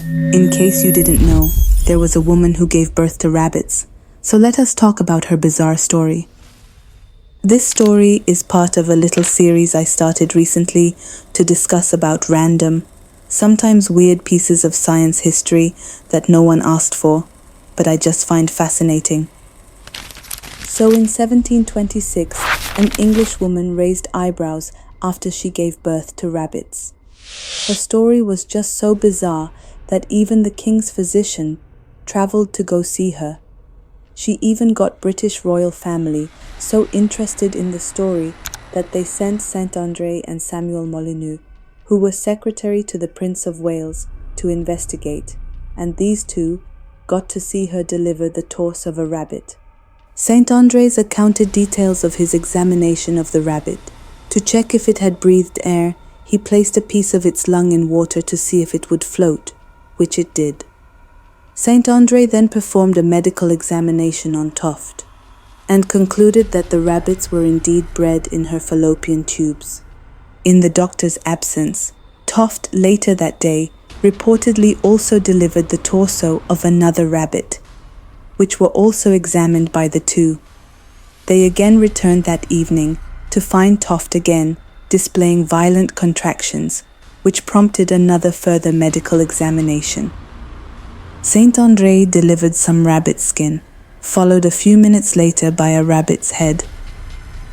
In case you didn't know, there was a woman who gave birth to rabbits. So let us talk about her bizarre story. This story is part of a little series I started recently to discuss about random, sometimes weird pieces of science history that no one asked for, but I just find fascinating. So in 1726, an English woman raised eyebrows after she gave birth to rabbits. Her story was just so bizarre that even the king's physician traveled to go see her. She even got British royal family so interested in the story that they sent André and Samuel Molyneux, who was secretary to the Prince of Wales, to investigate, and these two got to see her deliver the torse of a rabbit. Saint André's accounted details of his examination of the rabbit. To check if it had breathed air, he placed a piece of its lung in water to see if it would float, which it did. Saint André then performed a medical examination on Toft, and concluded that the rabbits were indeed bred in her fallopian tubes. In the doctor's absence, Toft later that day reportedly also delivered the torso of another rabbit, which were also examined by the two. They again returned that evening to find Toft again displaying violent contractions, which prompted another further medical examination. Saint André delivered some rabbit skin, followed a few minutes later by a rabbit's head.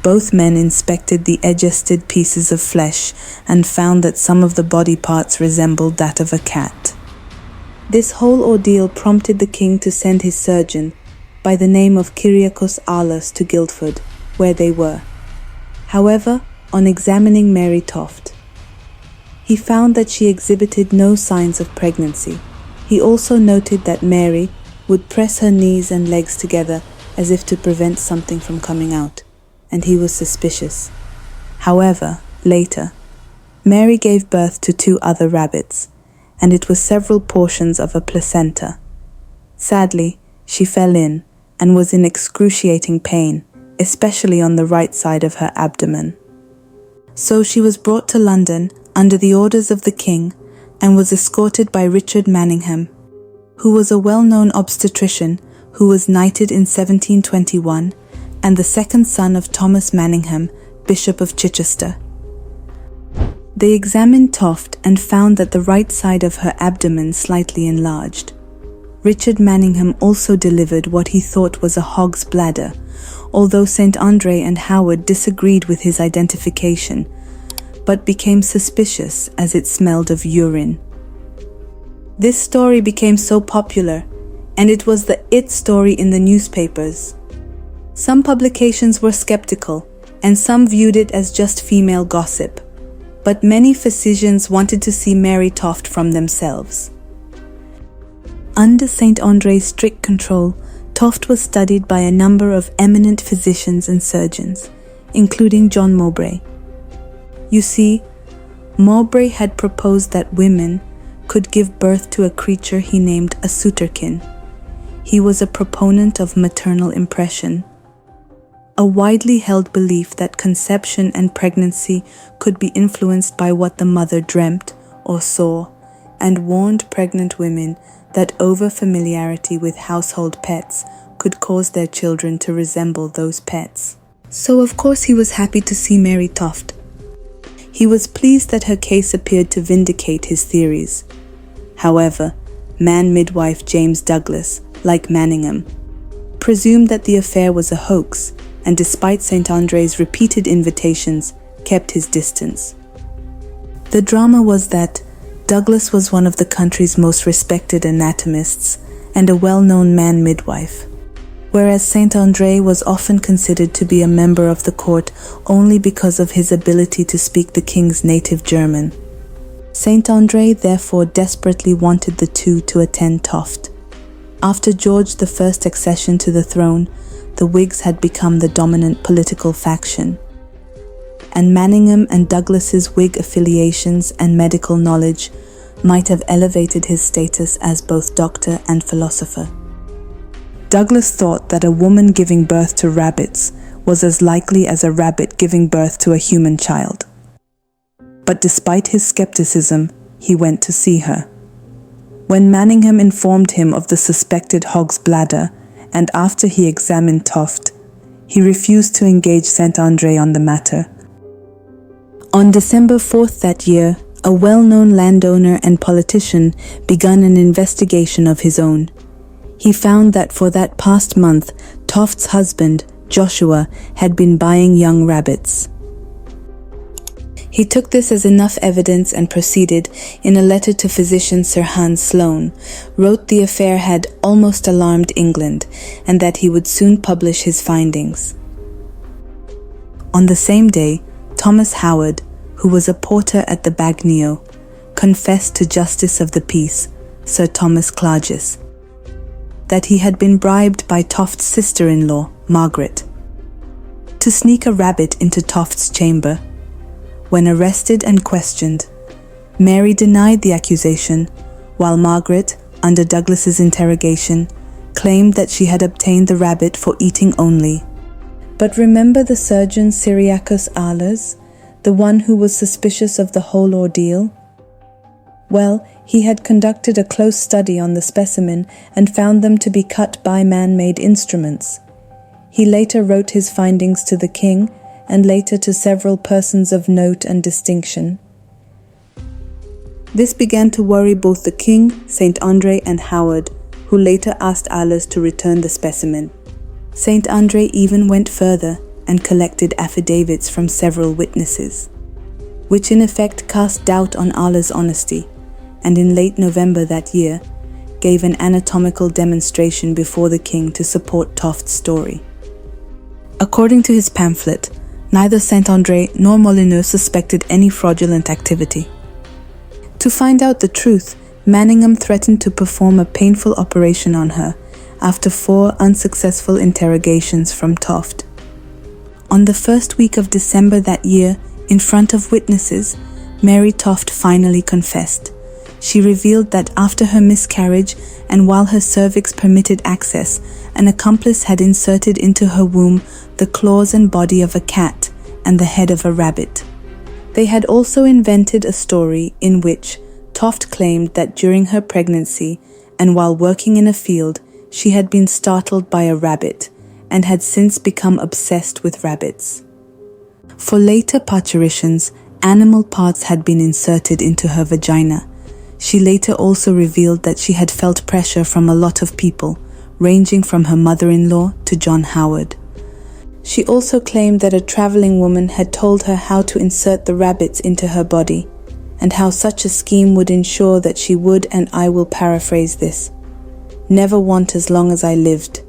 Both men inspected the adjusted pieces of flesh and found that some of the body parts resembled that of a cat. This whole ordeal prompted the king to send his surgeon, by the name of Kyriakos Alos, to Guildford, where they were. However, on examining Mary Toft, he found that she exhibited no signs of pregnancy. He also noted that Mary would press her knees and legs together as if to prevent something from coming out, and he was suspicious. However, later, Mary gave birth to 2 other rabbits, and it was several portions of a placenta. Sadly, she fell in and was in excruciating pain, especially on the right side of her abdomen. So she was brought to London under the orders of the king and was escorted by Richard Manningham, who was a well-known obstetrician who was knighted in 1721 and the second son of Thomas Manningham, Bishop of Chichester. They examined Toft and found that the right side of her abdomen slightly enlarged. Richard Manningham also delivered what he thought was a hog's bladder, although St. André and Howard disagreed with his identification, but became suspicious as it smelled of urine. This story became so popular, and it was the it story in the newspapers. Some publications were skeptical, and some viewed it as just female gossip, but many physicians wanted to see Mary Toft from themselves. Under St. André's strict control, Toft was studied by a number of eminent physicians and surgeons, including John Mowbray. You see, Mowbray had proposed that women could give birth to a creature he named a sooterkin. He was a proponent of maternal impression, a widely held belief that conception and pregnancy could be influenced by what the mother dreamt or saw, and warned pregnant women that over-familiarity with household pets could cause their children to resemble those pets. So of course he was happy to see Mary Toft. He was pleased that her case appeared to vindicate his theories. However, man-midwife James Douglas, like Manningham, presumed that the affair was a hoax, and despite St. André's repeated invitations, kept his distance. The drama was that Douglas was one of the country's most respected anatomists and a well-known man-midwife, whereas St. André was often considered to be a member of the court only because of his ability to speak the king's native German. St. André therefore desperately wanted the two to attend Toft. After George I's accession to the throne, the Whigs had become the dominant political faction, and Manningham and Douglas's Whig affiliations and medical knowledge might have elevated his status as both doctor and philosopher. Douglas thought that a woman giving birth to rabbits was as likely as a rabbit giving birth to a human child. But despite his skepticism, he went to see her. When Manningham informed him of the suspected hog's bladder, and after he examined Toft, he refused to engage St. André on the matter. On December 4th that year, a well-known landowner and politician began an investigation of his own. He found that for that past month, Toft's husband, Joshua, had been buying young rabbits. He took this as enough evidence and proceeded, in a letter to physician Sir Hans Sloane, wrote the affair had almost alarmed England and that he would soon publish his findings. On the same day, Thomas Howard, who was a porter at the Bagnio, confessed to Justice of the Peace, Sir Thomas Clarges, that he had been bribed by Toft's sister-in-law, Margaret, to sneak a rabbit into Toft's chamber. When arrested and questioned, Mary denied the accusation, while Margaret, under Douglas's interrogation, claimed that she had obtained the rabbit for eating only. But remember the surgeon Cyriacus Ahlers, the one who was suspicious of the whole ordeal? Well, he had conducted a close study on the specimen and found them to be cut by man-made instruments. He later wrote his findings to the king and later to several persons of note and distinction. This began to worry both the king, St. André, and Howard, who later asked Ahlers to return the specimen. St. André even went further and collected affidavits from several witnesses, which in effect cast doubt on Ahlers' honesty, and in late November that year, gave an anatomical demonstration before the king to support Toft's story. According to his pamphlet, neither St. André nor Molyneux suspected any fraudulent activity. To find out the truth, Manningham threatened to perform a painful operation on her after 4 unsuccessful interrogations from Toft. On the first week of December that year, in front of witnesses, Mary Toft finally confessed. She revealed that after her miscarriage and while her cervix permitted access, an accomplice had inserted into her womb the claws and body of a cat and the head of a rabbit. They had also invented a story in which Toft claimed that during her pregnancy and while working in a field, she had been startled by a rabbit and had since become obsessed with rabbits. For later parturitions, animal parts had been inserted into her vagina. She later also revealed that she had felt pressure from a lot of people, ranging from her mother-in-law to John Howard. She also claimed that a traveling woman had told her how to insert the rabbits into her body, and how such a scheme would ensure that she would, and I will paraphrase this, never want as long as I lived.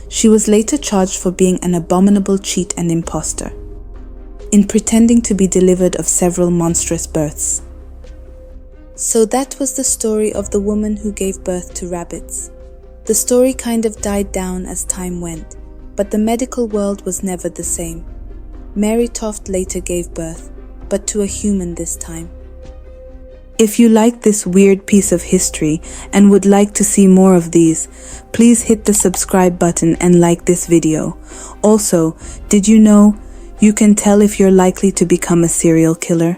She was later charged for being an abominable cheat and impostor, in pretending to be delivered of several monstrous births. So that was the story of the woman who gave birth to rabbits. The story kind of died down as time went, but the medical world was never the same. Mary Toft later gave birth, but to a human this time. If you like this weird piece of history and would like to see more of these, please hit the subscribe button and like this video. Also, did you know you can tell if you're likely to become a serial killer?